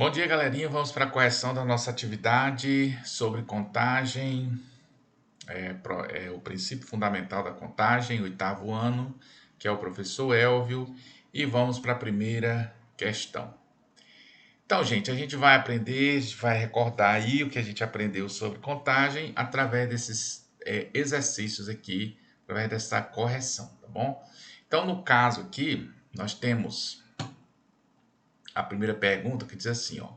Bom dia, galerinha. Vamos para a correção da nossa atividade sobre contagem, o princípio fundamental da contagem, oitavo ano, que é o professor Elvio, e vamos para a primeira questão. Então, gente, a gente vai aprender, a gente vai recordar aí o que a gente aprendeu sobre contagem através desses exercícios aqui, através dessa correção, tá bom? Então, no caso aqui, nós temos a primeira pergunta que diz assim, ó.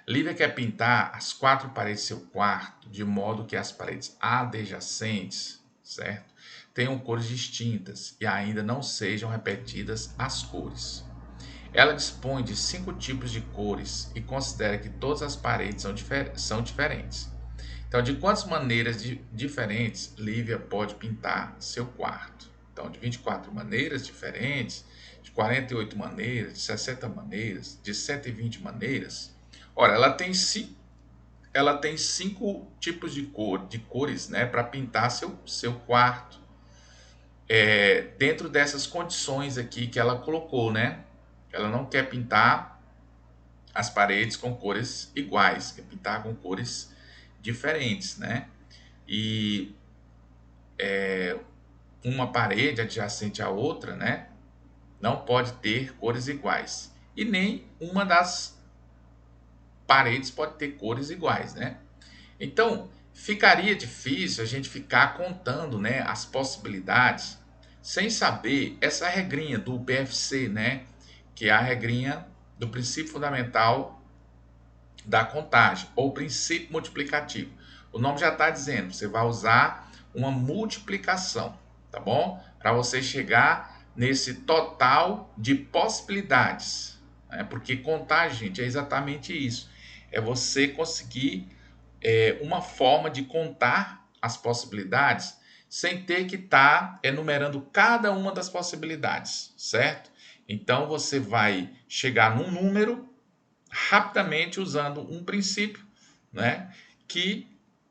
Lívia quer pintar as 4 paredes do seu quarto de modo que as paredes adjacentes, certo? Tenham cores distintas e ainda não sejam repetidas as cores. Ela dispõe de 5 tipos de cores e considera que todas as paredes são diferentes. Então, de quantas maneiras diferentes Lívia pode pintar seu quarto? Então, de 24 maneiras diferentes, de 48 maneiras, de 60 maneiras, de 120 maneiras. Ora, ela tem cinco tipos de cores, né, para pintar seu quarto. Dentro dessas condições aqui que ela colocou, né? Ela não quer pintar as paredes com cores iguais, quer pintar com cores diferentes, né? E uma parede adjacente à outra, né, não pode ter cores iguais. E nem uma das paredes pode ter cores iguais, né? Então, ficaria difícil a gente ficar contando, né, as possibilidades sem saber essa regrinha do PFC, né, que é a regrinha do princípio fundamental da contagem, ou princípio multiplicativo. O nome já está dizendo, você vai usar uma multiplicação, tá bom? Para você chegar nesse total de possibilidades, né? Porque contar, gente, é exatamente isso. É você conseguir uma forma de contar as possibilidades sem ter que estar enumerando cada uma das possibilidades, certo? Então você vai chegar num número rapidamente usando um princípio, né, que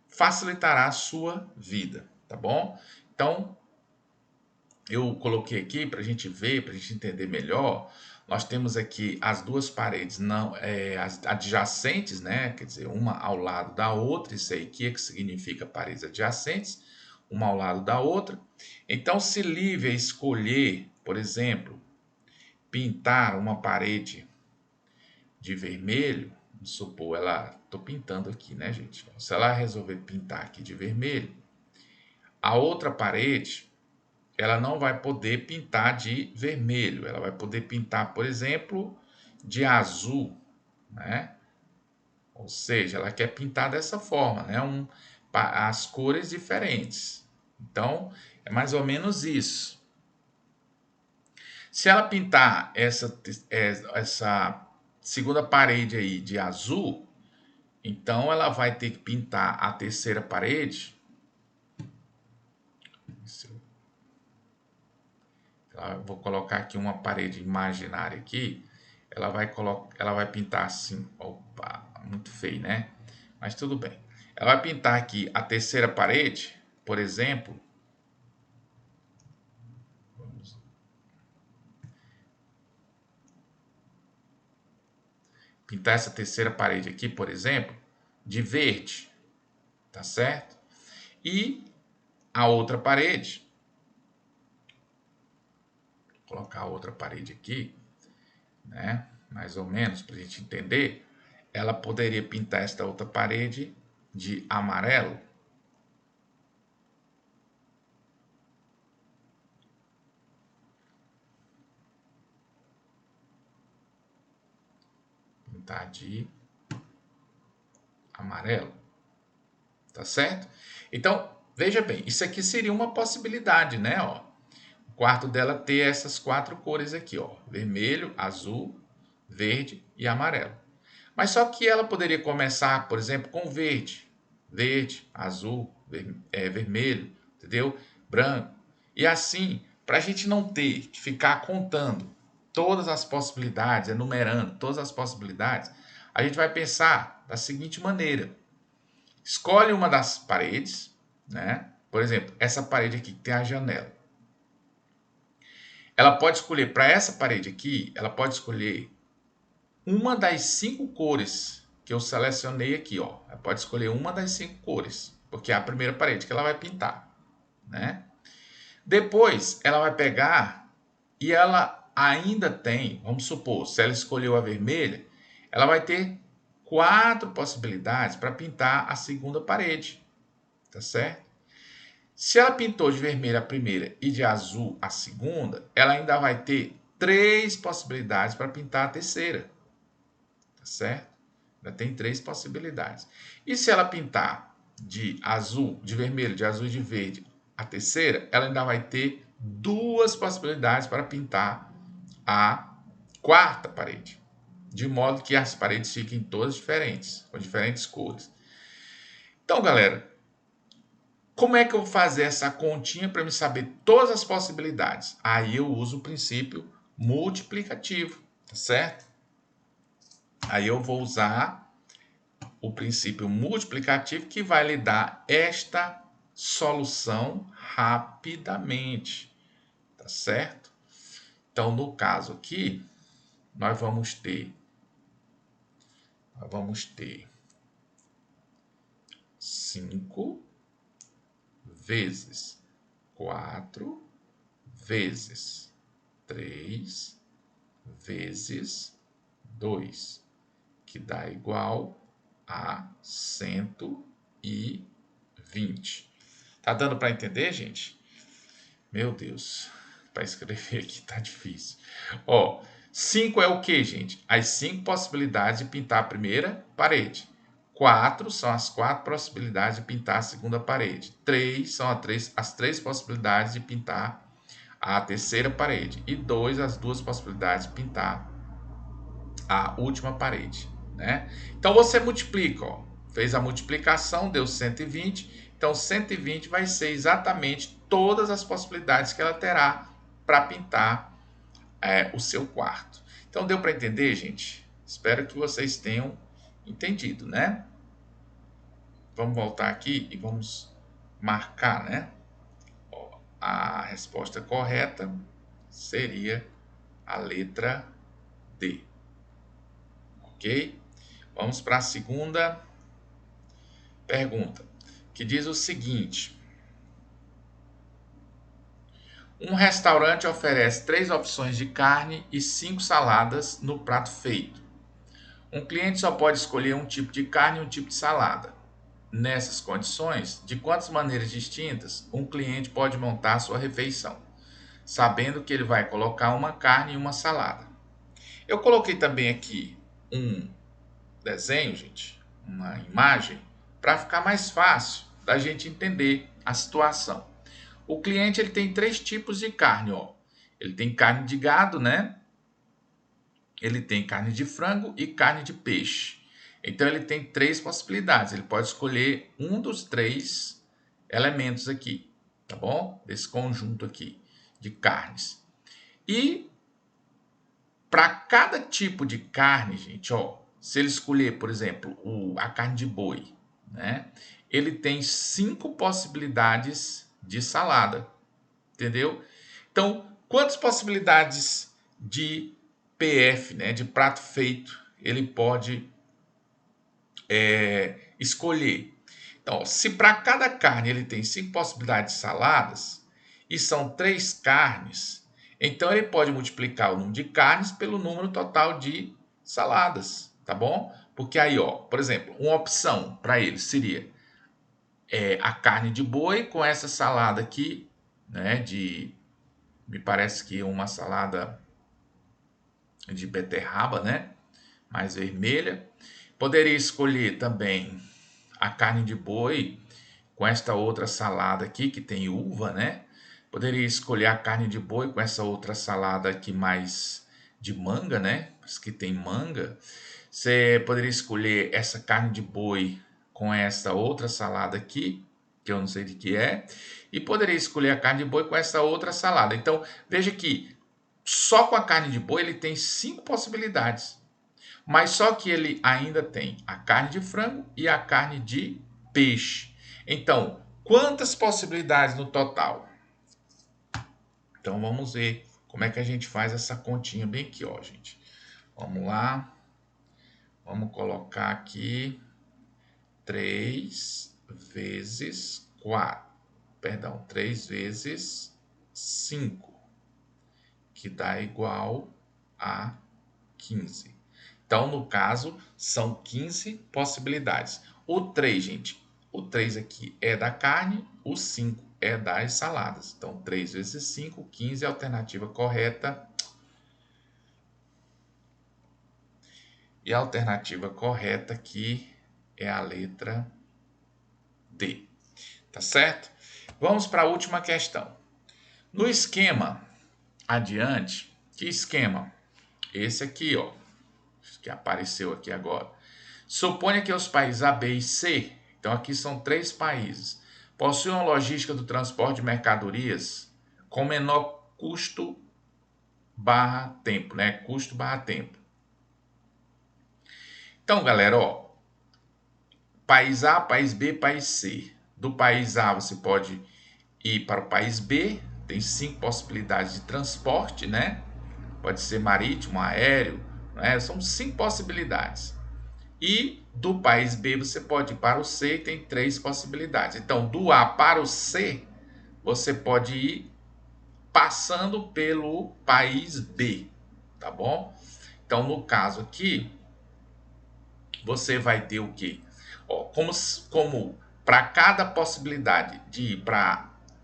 facilitará a sua vida, tá bom? Então, eu coloquei aqui para a gente ver, para a gente entender melhor. Nós temos aqui as duas paredes não, as adjacentes, né? Quer dizer, uma ao lado da outra. Isso aí que significa paredes adjacentes, uma ao lado da outra. Então, se Lívia escolher, por exemplo, pintar uma parede de vermelho, vamos supor, estou pintando aqui, né, gente? Se ela resolver pintar aqui de vermelho, a outra parede ela não vai poder pintar de vermelho, ela vai poder pintar, por exemplo, de azul, né? Ou seja, ela quer pintar dessa forma, né? As cores diferentes. Então, é mais ou menos isso. Se ela pintar essa segunda parede aí de azul, então ela vai ter que pintar a terceira parede. Vou colocar aqui uma parede imaginária aqui. Ela vai pintar assim. Opa, muito feio, né? Mas tudo bem. Ela vai pintar aqui a terceira parede, por exemplo. Pintar essa terceira parede aqui, por exemplo, de verde, tá certo? E a outra parede, vou colocar a outra parede aqui, né? Mais ou menos para a gente entender. Ela poderia pintar esta outra parede de amarelo. Pintar de amarelo. Tá certo? Então, veja bem, isso aqui seria uma possibilidade, né? Ó, o quarto dela ter essas 4 cores aqui, ó, vermelho, azul, verde e amarelo. Mas só que ela poderia começar, por exemplo, com verde, azul, vermelho, entendeu? Branco. E assim, para a gente não ter que ficar contando todas as possibilidades, enumerando todas as possibilidades, a gente vai pensar da seguinte maneira: escolhe uma das paredes, né? Por exemplo, essa parede aqui que tem a janela. Ela pode escolher para essa parede aqui, ela pode escolher uma das 5 cores que eu selecionei aqui, ó. Ela pode escolher uma das 5 cores, porque é a primeira parede que ela vai pintar, né? Depois, ela vai pegar e ela ainda tem, vamos supor, se ela escolheu a vermelha, ela vai ter 4 possibilidades para pintar a segunda parede, tá certo? Se ela pintou de vermelho a primeira e de azul a segunda, ela ainda vai ter 3 possibilidades para pintar a terceira, tá certo? Ainda tem 3 possibilidades. E se ela pintar de azul, de vermelho, de azul e de verde a terceira, ela ainda vai ter 2 possibilidades para pintar a quarta parede. De modo que as paredes fiquem todas diferentes, com diferentes cores. Então, galera, como é que eu vou fazer essa continha para me saber todas as possibilidades? Aí eu uso o princípio multiplicativo, tá certo? Aí eu vou usar o princípio multiplicativo que vai lhe dar esta solução rapidamente, tá certo? Então, no caso aqui, nós vamos ter 5 vezes 4 vezes 3 vezes 2, que dá igual a 120. Tá dando para entender, gente? Meu Deus, para escrever aqui tá difícil. Ó, 5 é o que, gente? As 5 possibilidades de pintar a primeira parede. 4 são as 4 possibilidades de pintar a segunda parede. 3 são as 3 possibilidades de pintar a terceira parede. E 2, as 2 possibilidades de pintar a última parede, né? Então, você multiplica, ó. Fez a multiplicação, deu 120. Então, 120 vai ser exatamente todas as possibilidades que ela terá para pintar o seu quarto. Então, deu para entender, gente? Espero que vocês tenham entendido, né? Vamos voltar aqui e vamos marcar, né? Ó, a resposta correta seria a letra D. Ok? Vamos para a segunda pergunta, que diz o seguinte: um restaurante oferece 3 opções de carne e 5 saladas no prato feito. Um cliente só pode escolher um tipo de carne e um tipo de salada. Nessas condições, de quantas maneiras distintas um cliente pode montar sua refeição, sabendo que ele vai colocar uma carne e uma salada? Eu coloquei também aqui um desenho, gente, uma imagem, para ficar mais fácil da gente entender a situação. O cliente ele tem 3 tipos de carne, ó. Ele tem carne de gado, né? Ele tem carne de frango e carne de peixe. Então ele tem 3 possibilidades. Ele pode escolher um dos 3 elementos aqui, tá bom? Desse conjunto aqui de carnes. E para cada tipo de carne, gente, ó, se ele escolher, por exemplo, a carne de boi, né? Ele tem 5 possibilidades de salada, entendeu? Então, quantas possibilidades de PF, né, de prato feito, ele pode escolher? Então, se para cada carne ele tem 5 possibilidades de saladas e são 3 carnes, então ele pode multiplicar o número de carnes pelo número total de saladas, tá bom? Porque aí, ó, por exemplo, uma opção para ele seria a carne de boi com essa salada aqui, né, me parece que uma salada de beterraba, né, mais vermelha. Poderia escolher também a carne de boi com esta outra salada aqui que tem uva, né? Poderia escolher a carne de boi com essa outra salada aqui mais de manga, né? Que tem manga. Você poderia escolher essa carne de boi com essa outra salada aqui, que eu não sei de que é, e poderia escolher a carne de boi com essa outra salada. Então, veja que só com a carne de boi ele tem 5 possibilidades. Mas só que ele ainda tem a carne de frango e a carne de peixe. Então, quantas possibilidades no total? Então, vamos ver como é que a gente faz essa continha bem aqui, ó, gente. Vamos lá. Vamos colocar aqui 3 vezes 4. Perdão, 3 vezes 5, que dá igual a 15. Então, no caso, são 15 possibilidades. O 3, gente, o 3 aqui é da carne, o 5 é das saladas. Então, 3 vezes 5, 15 é a alternativa correta. E a alternativa correta aqui é a letra D. Tá certo? Vamos para a última questão. No esquema adiante, que esquema? Esse aqui, ó, que apareceu aqui agora. Suponha que os países A, B e C, então aqui são 3 países, possuem uma logística do transporte de mercadorias com menor custo barra tempo, né? Custo barra tempo. Então, galera, ó, país A, país B, país C. Do país A você pode ir para o país B, tem 5 possibilidades de transporte, né? Pode ser marítimo, aéreo, né? São 5 possibilidades. E do país B você pode ir para o C e tem 3 possibilidades. Então, do A para o C, você pode ir passando pelo país B, tá bom? Então, no caso aqui, você vai ter o quê? Ó, como para cada possibilidade de ir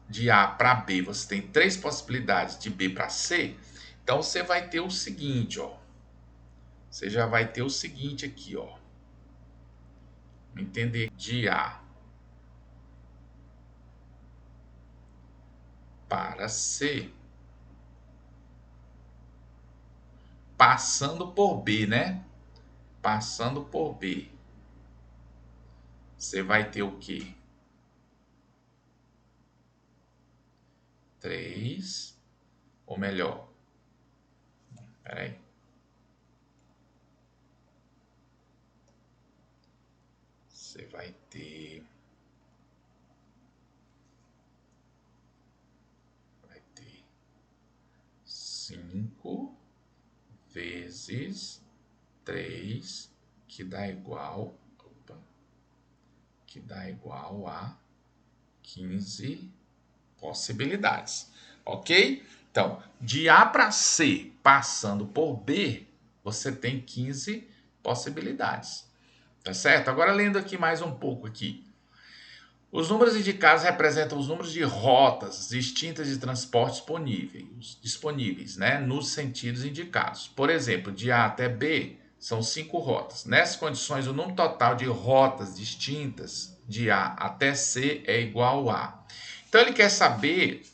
de A para B, você tem 3 possibilidades de B para C, então você vai ter o seguinte, ó. Você já vai ter o seguinte aqui, ó. Entender de A para C, passando por B, né? Passando por B. Você vai ter o quê? 3, ou melhor, peraí. Você vai ter 5 vezes 3, que dá igual a 15 possibilidades, ok? Então, de A para C, passando por B, você tem 15 possibilidades, tá certo? Agora, lendo aqui mais um pouco aqui. Os números indicados representam os números de rotas distintas de transporte disponíveis, né, nos sentidos indicados. Por exemplo, de A até B são 5 rotas. Nessas condições, o número total de rotas distintas de A até C é igual a. Então, ele quer saber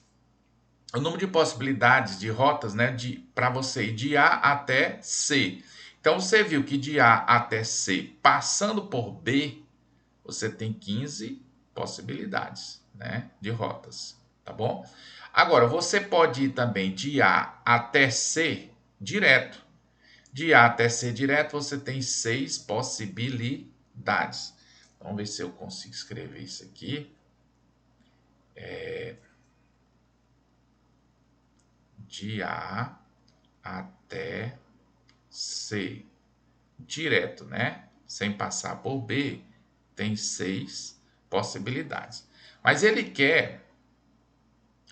o número de possibilidades de rotas, né, para você ir de A até C. Então, você viu que de A até C, passando por B, você tem 15 possibilidades, né, de rotas, tá bom? Agora, você pode ir também de A até C direto. De A até C direto, você tem 6 possibilidades. Vamos ver se eu consigo escrever isso aqui. De A até C direto, né? Sem passar por B, tem 6 possibilidades. Mas ele quer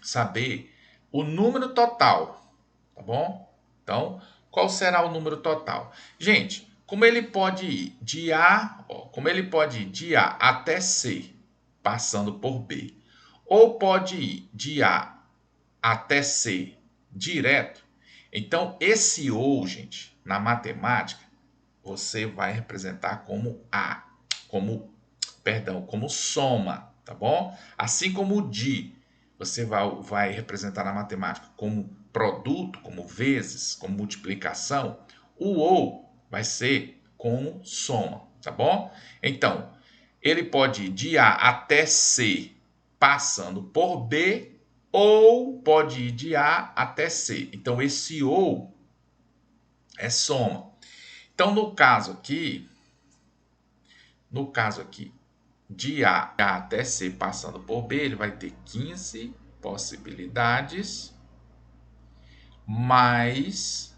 saber o número total, tá bom? Então, qual será o número total? Gente, como ele pode ir de A, como ele pode ir de A até C, passando por B, ou pode ir de A até C direto, então esse ou, gente, na matemática, você vai representar como A, como soma, tá bom? Assim como o de, você vai representar na matemática como produto, como vezes, como multiplicação, o ou vai ser como soma, tá bom? Então, ele pode ir de A até C passando por B, ou pode ir de A até C. Então, esse ou é soma. Então, no caso aqui, de A até C passando por B, ele vai ter 15 possibilidades, mais,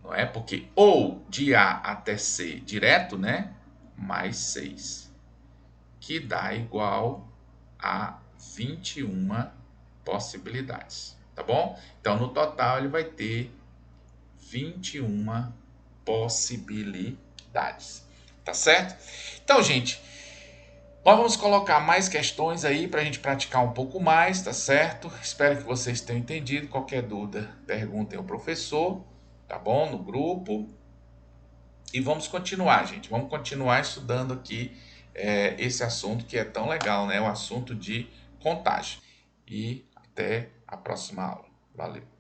não é? Porque ou de A até C direto, né? Mais 6, que dá igual a 21 possibilidades, tá bom? Então, no total, ele vai ter 21 possibilidades, tá certo? Então, gente, nós vamos colocar mais questões aí para a gente praticar um pouco mais, tá certo? Espero que vocês tenham entendido. Qualquer dúvida, perguntem ao professor, tá bom? No grupo. E vamos continuar, gente. Vamos continuar estudando aqui esse assunto que é tão legal, né? O assunto de contagem. E até a próxima aula. Valeu!